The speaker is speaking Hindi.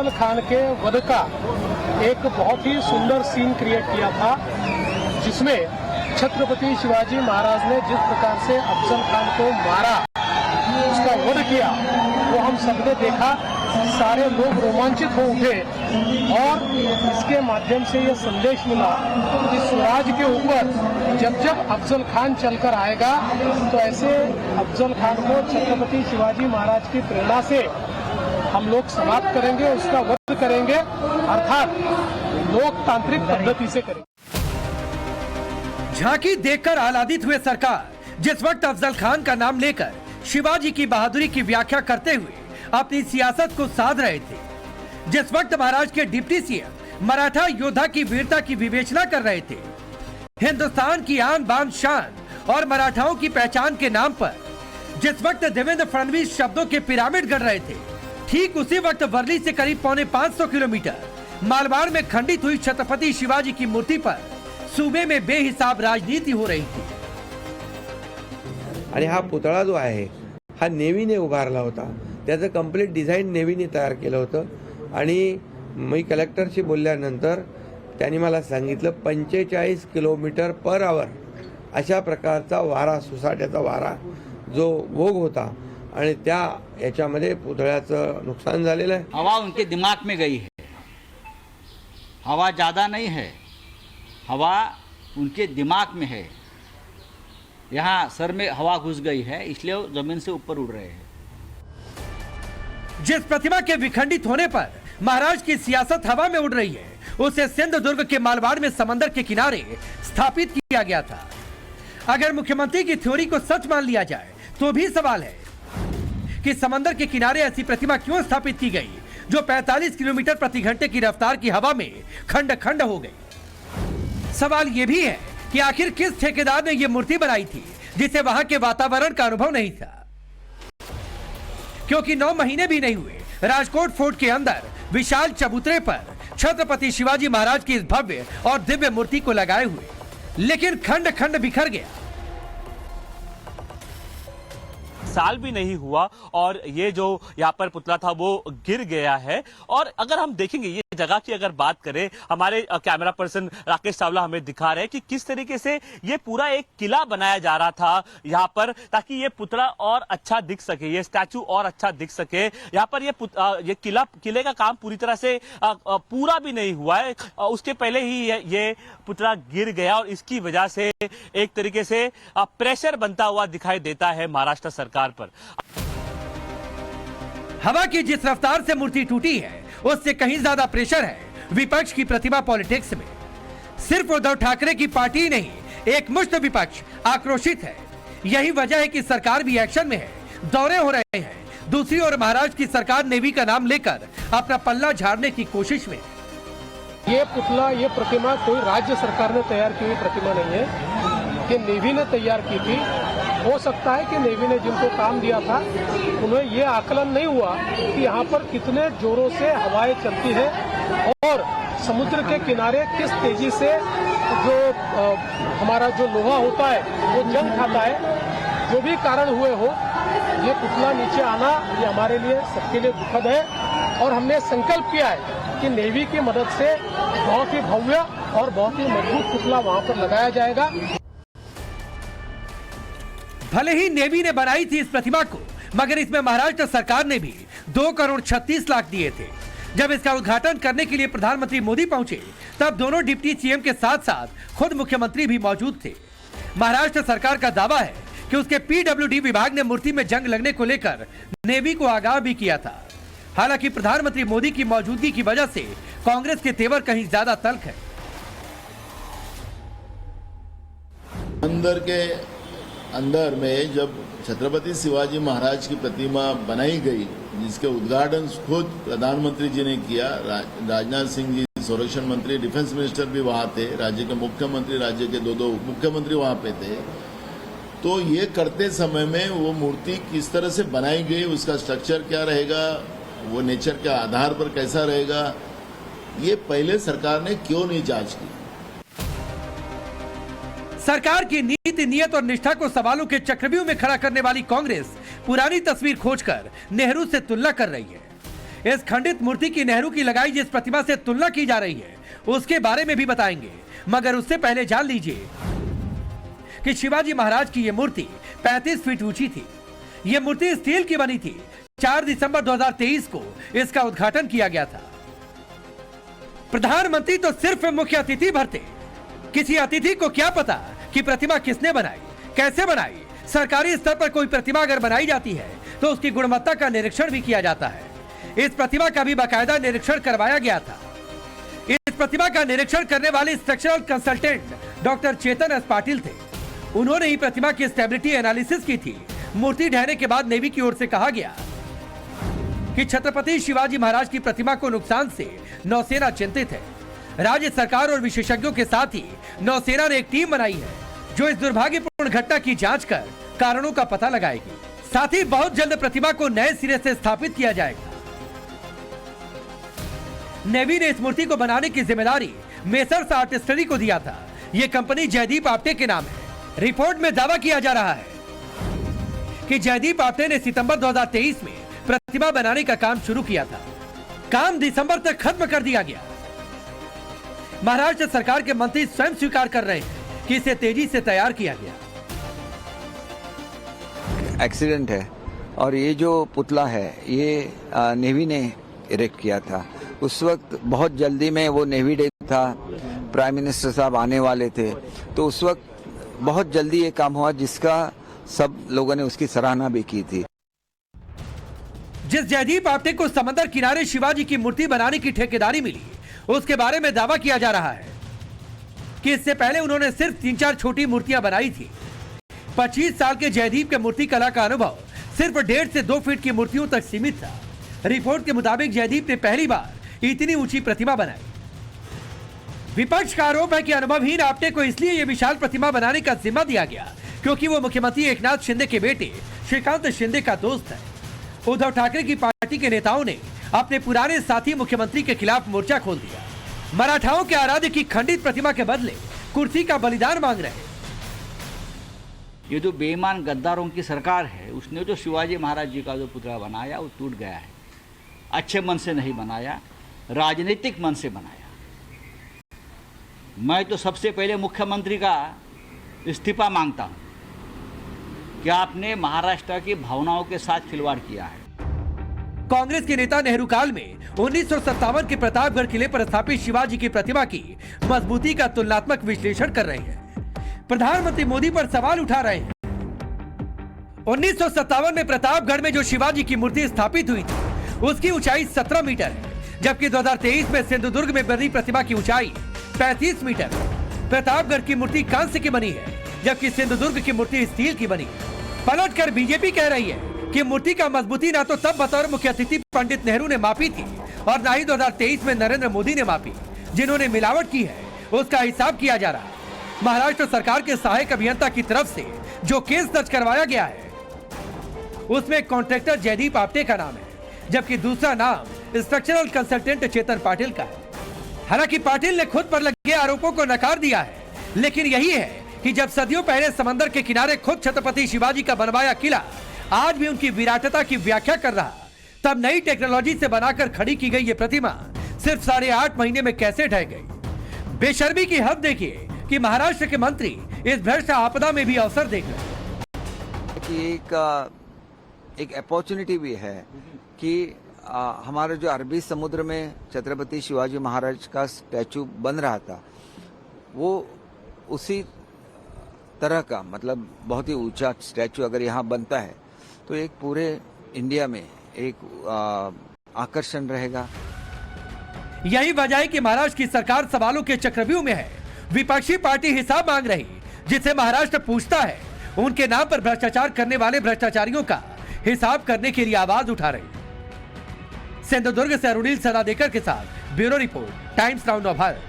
अफजल खान के वध का एक बहुत ही सुंदर सीन क्रिएट किया था, जिसमें छत्रपति शिवाजी महाराज ने जिस प्रकार से अफजल खान को मारा, उसका वध किया, वो हम सबने देखा। सारे लोग रोमांचित हो उठे और इसके माध्यम से ये संदेश मिला कि स्वराज के ऊपर जब जब अफजल खान चलकर आएगा तो ऐसे अफजल खान को छत्रपति शिवाजी महाराज की प्रेरणा से हम लोग समाप्त करेंगे, उसका वध करेंगे, अर्थात लोकतांत्रिक पद्धति से करेंगे। झांकी देखकर आह्लादित हुए सरकार जिस वक्त अफजल खान का नाम लेकर शिवाजी की बहादुरी की व्याख्या करते हुए अपनी सियासत को साध रहे थे, जिस वक्त महाराज के डिप्टी सीएम मराठा योद्धा की वीरता की विवेचना कर रहे थे, हिंदुस्तान की आन बान शान और मराठाओं की पहचान के नाम पर जिस वक्त देवेंद्र फडणवीस शब्दों के पिरामिड गढ़ रहे थे, ठीक उसी वक्त वर्ली से करीब 550 किलोमीटर मालवाड़ में खंडित हुई छत्रपति शिवाजी की मूर्ति पर सूबे में बेहिसाब राजनीति हो रही थी। आणि हा पुतळा जो आहे हा नेव्हीने उभारला होता, त्याचं कंप्लीट डिझाईन नेव्हीने तयार केलं होतं आणि मी कलेक्टरशी बोलल्यानंतर त्यांनी मला सांगितलं 45 किलोमीटर पर आवर अशा प्रकारचा वारा, सुसाट्याचा वारा जो वोग होता आणि त्या याच्यामध्ये पुतळ्याचं नुकसान झालेलं आहे। हवा उनके दिमाग में गई है, हवा ज़्यादा नहीं है, हवा उनके दिमाग में है, यहाँ सर में हवा घुस गई है, इसलिए वो जमीन से ऊपर उड़ रहे हैं। जिस प्रतिमा के विखंडित होने पर महाराज की सियासत हवा में उड़ रही है, उसे सिंध दुर्ग के मालवाड़ में समंदर के किनारे स्थापित किया गया था। अगर मुख्यमंत्री की थ्योरी को सच मान लिया जाए तो भी सवाल है कि समंदर के किनारे ऐसी प्रतिमा क्यों स्थापित की गई जो 45 किलोमीटर प्रति घंटे की रफ्तार की हवा में खंड खंड हो गई। सवाल यह भी है कि आखिर किस ठेकेदार ने यह मूर्ति बनाई थी जिसे वहां के वातावरण का अनुभव नहीं था, क्योंकि 9 महीने भी नहीं हुए राजकोट फोर्ट के अंदर विशाल चबूतरे पर छत्रपति शिवाजी महाराज की इस भव्य और दिव्य मूर्ति को लगाए हुए, लेकिन खंड खंड बिखर गया। साल भी नहीं हुआ और ये जो यहाँ पर पुतला था वो गिर गया है। और अगर हम देखेंगे ये जगह की अगर बात करें, हमारे कैमरा पर्सन राकेश चावला हमें दिखा रहे हैं कि किस तरीके से ये पूरा एक किला बनाया जा रहा था यहाँ पर, ताकि ये पुतला और अच्छा दिख सके, ये स्टैचू और अच्छा दिख सके। यहाँ पर ये किले का काम पूरी तरह से पूरा भी नहीं हुआ है, उसके पहले ही ये पुतला गिर गया और इसकी वजह से एक तरीके से प्रेशर बनता हुआ दिखाई देता है महाराष्ट्र सरकार पर। हवा की जिस रफ्तार से मूर्ति टूटी है उससे कहीं ज्यादा प्रेशर है विपक्ष की प्रतिभा पॉलिटिक्स में। सिर्फ उद्धव ठाकरे की पार्टी ही नहीं, एक मुश्त विपक्ष आक्रोशित है। यही वजह है कि सरकार भी एक्शन में है, दौरे हो रहे हैं। दूसरी ओर महाराष्ट्र की सरकार नेवी का नाम लेकर अपना पल्ला झाड़ने की कोशिश में। ये पुतला, ये प्रतिमा कोई राज्य सरकार ने तैयार की हुई प्रतिमा नहीं है, कि नेवी ने तैयार की थी। हो सकता है कि नेवी ने जिनको काम दिया था उन्हें ये आकलन नहीं हुआ कि यहाँ पर कितने जोरों से हवाएं चलती है और समुद्र के किनारे किस तेजी से जो हमारा जो लोहा होता है वो जंग खाता है। जो भी कारण हुए हो, ये पुतला नीचे आना ये हमारे लिए, सबके लिए दुखद है और हमने संकल्प किया है कि नेवी की मदद से बहुत ही भव्य और बहुत ही मजबूत पुतला वहाँ पर लगाया जाएगा। भले ही नेवी ने बनाई थी इस प्रतिमा को, मगर इसमें महाराष्ट्र सरकार ने भी 2 करोड़ 36 लाख दिए थे। जब इसका उद्घाटन करने के लिए प्रधानमंत्री मोदी पहुंचे तब दोनों डिप्टी सीएम के साथ साथ खुद मुख्यमंत्री भी मौजूद थे। महाराष्ट्र सरकार का दावा है कि उसके पीडब्ल्यूडी विभाग ने मूर्ति में जंग लगने को लेकर नेवी को आगाह भी किया था। हालांकि प्रधानमंत्री मोदी की मौजूदगी की वजह से कांग्रेस के तेवर कहीं ज्यादा तल्ख है। अंदर में जब छत्रपति शिवाजी महाराज की प्रतिमा बनाई गई, जिसके उद्घाटन खुद प्रधानमंत्री जी ने किया, राजनाथ सिंह जी संरक्षण मंत्री, डिफेंस मिनिस्टर भी वहाँ थे, राज्य के मुख्यमंत्री, राज्य के 2 उप मुख्यमंत्री वहाँ पे थे। तो ये करते समय में वो मूर्ति किस तरह से बनाई गई, उसका स्ट्रक्चर क्या रहेगा, वो नेचर के आधार पर कैसा रहेगा, ये पहले सरकार ने क्यों नहीं जांच की। सरकार की नीति, नियत और निष्ठा को सवालों के चक्रव्यूह में खड़ा करने वाली कांग्रेस पुरानी तस्वीर खोजकर नेहरू से तुलना कर रही है। इस खंडित मूर्ति की नेहरू की लगाई जिस प्रतिमा से तुलना की जा रही है उसके बारे में भी बताएंगे, मगर उससे पहले जान लीजिए कि शिवाजी महाराज की यह मूर्ति 35 फीट ऊंची थी। यह मूर्ति स्टील की बनी थी। 4 दिसंबर 2023 को इसका उद्घाटन किया गया था। प्रधानमंत्री तो सिर्फ मुख्य अतिथि भरते, किसी अतिथि को क्या पता कि प्रतिमा किसने बनाई, कैसे बनाई। सरकारी स्तर पर कोई प्रतिमा अगर बनाई जाती है तो उसकी गुणवत्ता का निरीक्षण भी किया जाता है। इस प्रतिमा का भी बाकायदा निरीक्षण करवाया गया था। इस प्रतिमा का निरीक्षण करने वाले स्ट्रक्चरल कंसल्टेंट डॉक्टर चेतन एस पाटिल थे। उन्होंने ही प्रतिमा की स्टेबिलिटी एनालिसिस की थी। मूर्ति ढहने के बाद नेवी की ओर से कहा गया कि छत्रपति शिवाजी महाराज की प्रतिमा को नुकसान से नौसेना चिंतित है। राज्य सरकार और विशेषज्ञों के साथ ही नौसेना ने एक टीम बनाई है जो इस दुर्भाग्यपूर्ण घटना की जांच कर कारणों का पता लगाएगी। साथ ही बहुत जल्द प्रतिमा को नए सिरे से स्थापित किया जाएगा। नेवी ने इस मूर्ति को बनाने की जिम्मेदारी मेसर्स आर्टिस्ट्री को दिया था। यह कंपनी जयदीप आपटे के नाम है। रिपोर्ट में दावा किया जा रहा है कि जयदीप आपटे ने सितंबर 2023 में प्रतिमा बनाने का काम शुरू किया था। काम दिसंबर तक खत्म कर दिया गया। महाराष्ट्र सरकार के मंत्री स्वयं स्वीकार कर रहे हैं कि इसे तेजी से तैयार किया गया। एक्सीडेंट है और ये जो पुतला है ये नेवी ने इरेक्ट किया था। उस वक्त बहुत जल्दी में वो नेवी डे था, प्राइम मिनिस्टर साहब आने वाले थे, तो उस वक्त बहुत जल्दी ये काम हुआ जिसका सब लोगों ने उसकी सराहना भी की थी। जिस जयदीप आपटे को समंदर किनारे शिवाजी की मूर्ति बनाने की ठेकेदारी मिली उसके बारे में दावा किया जा रहा है कि इससे पहले उन्होंने सिर्फ 3-4 छोटी मूर्तियां बनाई थी। 25 साल के जयदीप के मूर्ति कला का अनुभव सिर्फ 1.5 से 2 फीट की मूर्तियों तक सीमित था। रिपोर्ट के मुताबिक जयदीप ने पहली बार इतनी ऊंची प्रतिमा बनाई। विपक्ष का आरोप है कि अनुभवहीन आपटे को इसलिए यह विशाल प्रतिमा बनाने का जिम्मा दिया गया क्योंकि वो मुख्यमंत्री एकनाथ शिंदे के बेटे श्रीकांत शिंदे का दोस्त है। उद्धव ठाकरे की पार्टी के नेताओं ने अपने पुराने साथी मुख्यमंत्री के खिलाफ मोर्चा खोल दिया। मराठाओं के आराध्य की खंडित प्रतिमा के बदले कुर्सी का बलिदान मांग रहे। ये जो बेईमान गद्दारों की सरकार है उसने जो शिवाजी महाराज जी का जो पुतला बनाया वो टूट गया है। अच्छे मन से नहीं बनाया, राजनीतिक मन से बनाया। मैं तो सबसे पहले मुख्यमंत्री का इस्तीफा मांगता हूं कि आपने महाराष्ट्र की भावनाओं के साथ खिलवाड़ किया है। कांग्रेस के नेता नेहरू काल में 1957 के प्रतापगढ़ किले पर स्थापित शिवाजी की प्रतिमा की मजबूती का तुलनात्मक विश्लेषण कर रहे हैं। प्रधानमंत्री मोदी पर सवाल उठा रहे हैं। 1957 में प्रतापगढ़ में जो शिवाजी की मूर्ति स्थापित हुई थी उसकी ऊंचाई 17 मीटर है, जबकि 2023 में सिंधुदुर्ग में बनी प्रतिमा की ऊंचाई 35 मीटर। प्रतापगढ़ की मूर्ति कांस्य की बनी है जबकि सिंधुदुर्ग की मूर्ति स्टील की बनी है। पलटकर बीजेपी कह रही है कि मूर्ति का मजबूती ना तो तब बतौर मुख्य अतिथि पंडित नेहरू ने मापी थी और ना ही 2023 में नरेंद्र मोदी ने मापी। जिन्होंने मिलावट की है उसका हिसाब किया जा रहा है। महाराष्ट्र सरकार के सहायक अभियंता की तरफ से जो केस दर्ज करवाया गया है उसमें कॉन्ट्रैक्टर जयदीप आपटे का नाम है, जबकि दूसरा नाम स्ट्रक्चरल कंसल्टेंट चेतन पाटिल का है। हालांकि पाटिल ने खुद पर लगे आरोपों को नकार दिया है, लेकिन यही है कि जब सदियों पहले समंदर के किनारे खुद छत्रपति शिवाजी का बनवाया किला आज भी उनकी विराटता की व्याख्या कर रहा, तब नई टेक्नोलॉजी से बनाकर खड़ी की गई ये प्रतिमा सिर्फ 8.5 महीने में कैसे ढह गई। बेशर्मी की हद देखिए कि महाराष्ट्र के मंत्री इस भ्रष्ट आपदा में भी अवसर देख रहे हैं। कि एक अपॉर्चुनिटी भी है कि हमारे जो अरबी समुद्र में छत्रपति शिवाजी महाराज का स्टैचू बन रहा था वो उसी तरह का, मतलब बहुत ही ऊंचा स्टैचू अगर यहाँ बनता है तो एक पूरे इंडिया में एक आकर्षण रहेगा। यही वजह है कि महाराष्ट्र की सरकार सवालों के चक्रव्यूह में है। विपक्षी पार्टी हिसाब मांग रही, जिससे महाराष्ट्र पूछता है उनके नाम पर भ्रष्टाचार करने वाले भ्रष्टाचारियों का हिसाब करने के लिए आवाज उठा रही। सिंधुदुर्ग से अरुणील सदादेकर के साथ bureau report, times now Bharat.